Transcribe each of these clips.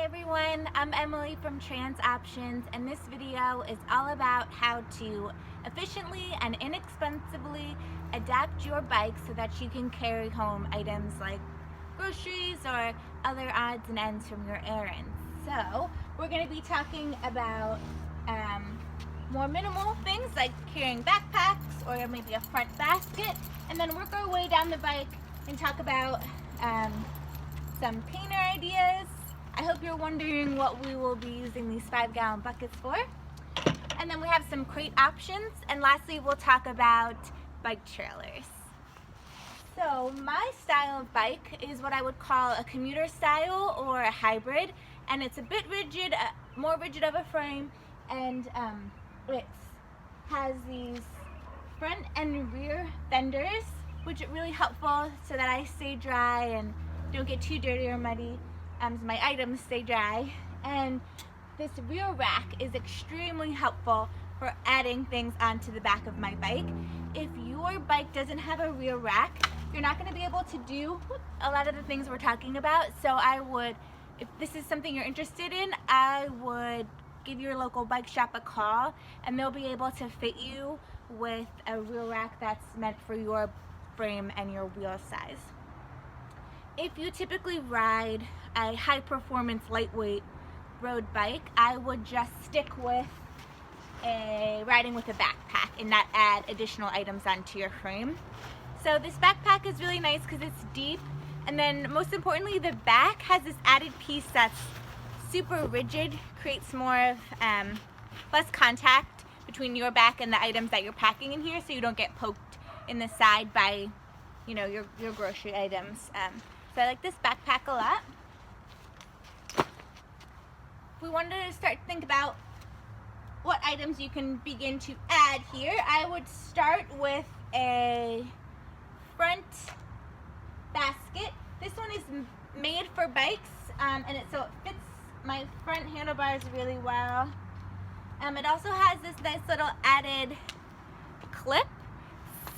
everyone, I'm Emily from Trans Options, and this video is all about how to efficiently and inexpensively adapt your bike so that you can carry home items like groceries or other odds and ends from your errands. So we're going to be talking about more minimal things like carrying backpacks or maybe a front basket, and then work our way down the bike and talk about some painter ideas. I hope you're wondering what we will be using these 5-gallon buckets for. And then we have some crate options, and lastly we'll talk about bike trailers. So my style of bike is what I would call a commuter style or a hybrid, and it's a bit rigid, more rigid of a frame, and it has these front and rear fenders, which are really helpful so that I stay dry and don't get too dirty or muddy. So my items stay dry. And this rear rack is extremely helpful for adding things onto the back of my bike. If your bike doesn't have a rear rack, you're not going to be able to do a lot of the things we're talking about. So I would, if this is something you're interested in, I would give your local bike shop a call, and they'll be able to fit you with a rear rack that's meant for your frame and your wheel size. If you typically ride a high performance lightweight road bike, I would just stick with riding with a backpack and not add additional items onto your frame. So this backpack is really nice because it's deep, and then most importantly the back has this added piece that's super rigid, creates more of less contact between your back and the items that you're packing in here, so you don't get poked in the side by, you know, your grocery items. So I like this backpack a lot. If we wanted to start to think about what items you can begin to add here, I would start with a front basket. This one is made for bikes, and so it fits my front handlebars really well. It also has this nice little added clip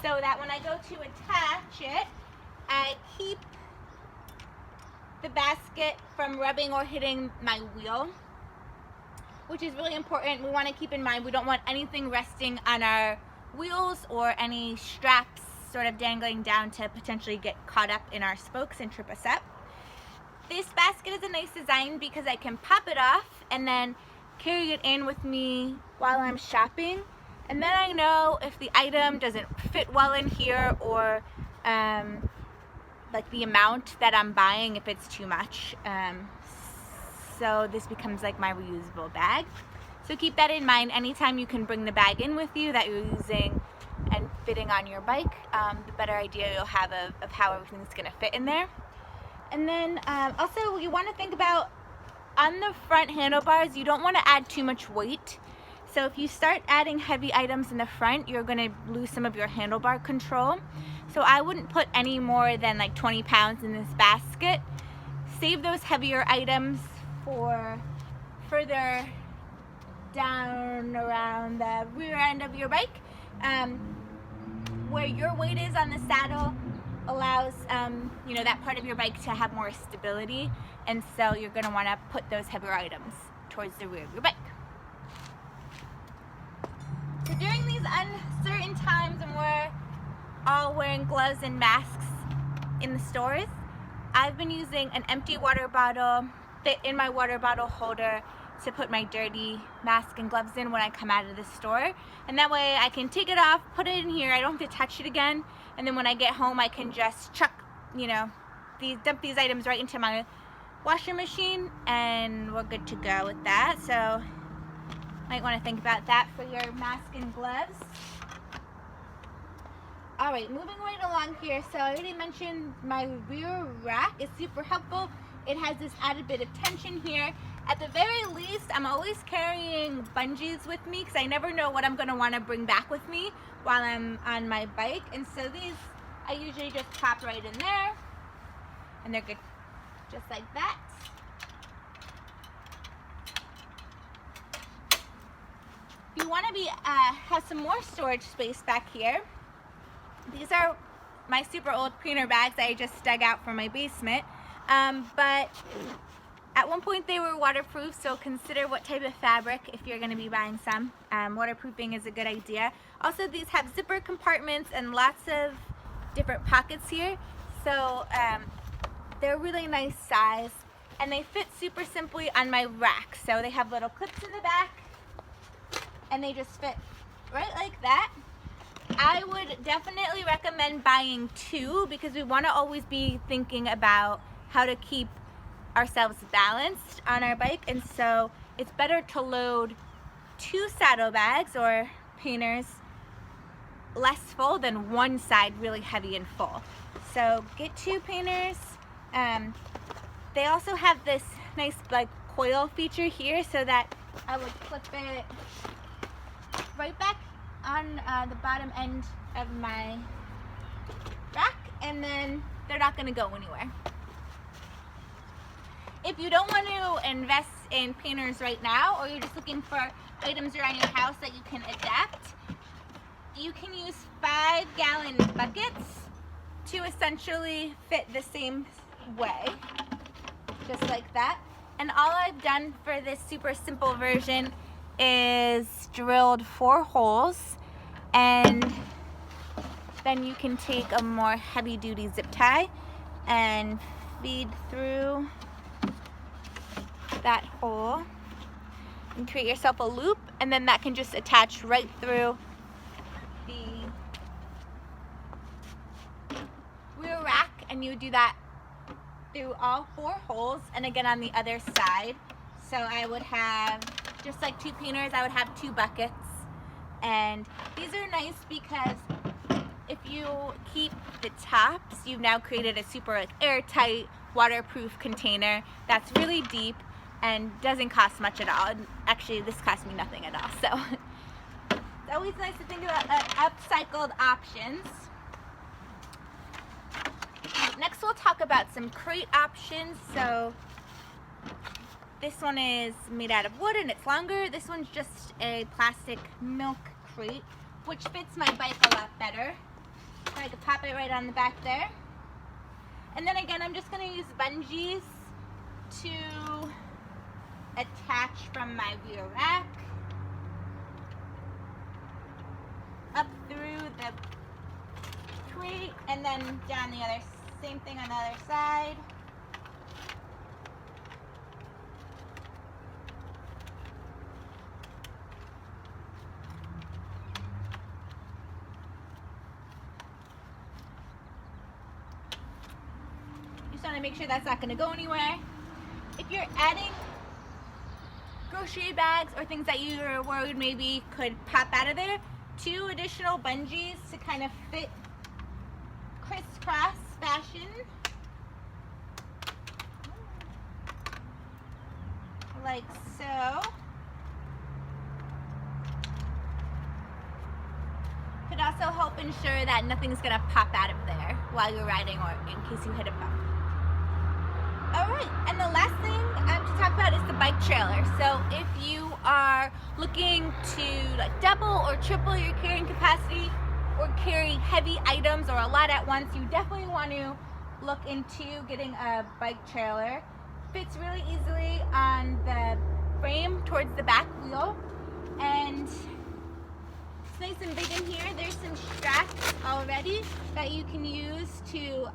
so that when I go to attach it, I keep the basket from rubbing or hitting my wheel, which is really important. We want to keep in mind we don't want anything resting on our wheels or any straps sort of dangling down to potentially get caught up in our spokes and trip us up. This basket is a nice design because I can pop it off and then carry it in with me while I'm shopping, and then I know if the item doesn't fit well in here or like the amount that I'm buying, if it's too much. So this becomes like my reusable bag. So keep that in mind anytime you can bring the bag in with you that you're using and fitting on your bike. The better idea you'll have of how everything's gonna fit in there. And then also you want to think about on the front handlebars, you don't want to add too much weight. So if you start adding heavy items in the front, you're going to lose some of your handlebar control. So I wouldn't put any more than like 20 pounds in this basket. Save those heavier items for further down around the rear end of your bike. Where your weight is on the saddle allows you know, that part of your bike to have more stability, and so you're going to want to put those heavier items towards the rear of your bike. So during these uncertain times when we're all wearing gloves and masks in the stores, I've been using an empty water bottle fit in my water bottle holder to put my dirty mask and gloves in when I come out of the store, and that way I can take it off, put it in here, I don't have to touch it again, and then when I get home I can just chuck, you know, dump these items right into my washer machine, and we're good to go with that. So might want to think about that for your mask and gloves. Alright, moving right along here. So I already mentioned my rear rack is super helpful. It has this added bit of tension here. At the very least, I'm always carrying bungees with me because I never know what I'm going to want to bring back with me while I'm on my bike. And so these, I usually just pop right in there, and they're good just like that. If you want to have some more storage space back here, these are my super old cleaner bags that I just dug out from my basement. But At one point they were waterproof, so consider what type of fabric if you're going to be buying some. Waterproofing is a good idea. Also, these have zipper compartments and lots of different pockets here, so they're really nice size, and they fit super simply on my rack. So they have little clips in the back, and they just fit right like that. I would definitely recommend buying two, because we want to always be thinking about how to keep ourselves balanced on our bike, and so it's better to load two saddlebags or panniers less full than one side really heavy and full. So get two panniers. They also have this nice like coil feature here, so that I would clip it right back on the bottom end of my rack, and then they're not going to go anywhere. If you don't want to invest in panniers right now, or you're just looking for items around your house that you can adapt, you can use 5-gallon buckets to essentially fit the same way, just like that. And all I've done for this super simple version is drilled 4 holes, and then you can take a more heavy-duty zip tie and feed through that hole and create yourself a loop, and then that can just attach right through the rear rack, and you would do that through all 4 holes, and again on the other side. So I would have, just like 2 panniers, I would have 2 buckets. And these are nice because if you keep the tops, you've now created a super like airtight waterproof container that's really deep and doesn't cost much at all. And actually, this cost me nothing at all. So it's always nice to think about upcycled options. Next, we'll talk about some crate options. So this one is made out of wood and it's longer. This one's just a plastic milk crate, which fits my bike a lot better. So I could pop it right on the back there. And then again, I'm just going to use bungees to attach from my rear rack up through the crate, and then down the other, same thing on the other side. Just want to make sure that's not going to go anywhere. If you're adding grocery bags or things that you're worried maybe could pop out of there, 2 additional bungees to kind of fit crisscross fashion, like so. Could also help ensure that nothing's gonna pop out of there while you're riding, or in case you hit a bump. Alright, and the last thing to talk about is the bike trailer. So if you are looking to like double or triple your carrying capacity, or carry heavy items or a lot at once, you definitely want to look into getting a bike trailer. Fits really easily on the frame towards the back wheel, and it's nice and big in here. There's some straps already that you can use to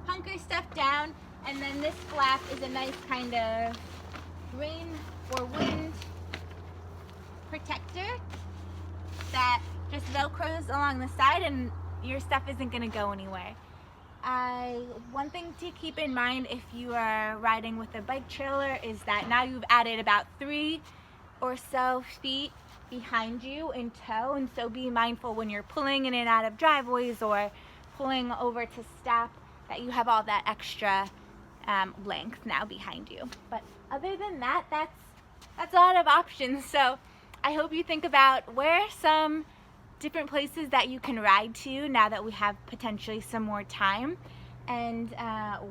hunker stuff down. And then this flap is a nice kind of rain or wind protector that just velcros along the side, and your stuff isn't going to go anywhere. One thing to keep in mind if you are riding with a bike trailer is that now you've added about 3 or so feet behind you in tow, and so be mindful when you're pulling in and out of driveways or pulling over to stop that you have all that extra length now behind you. But other than that, that's a lot of options. So I hope you think about where are some different places that you can ride to now that we have potentially some more time, and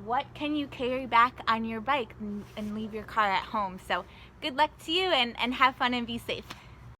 what can you carry back on your bike and leave your car at home. So good luck to you, and have fun and be safe.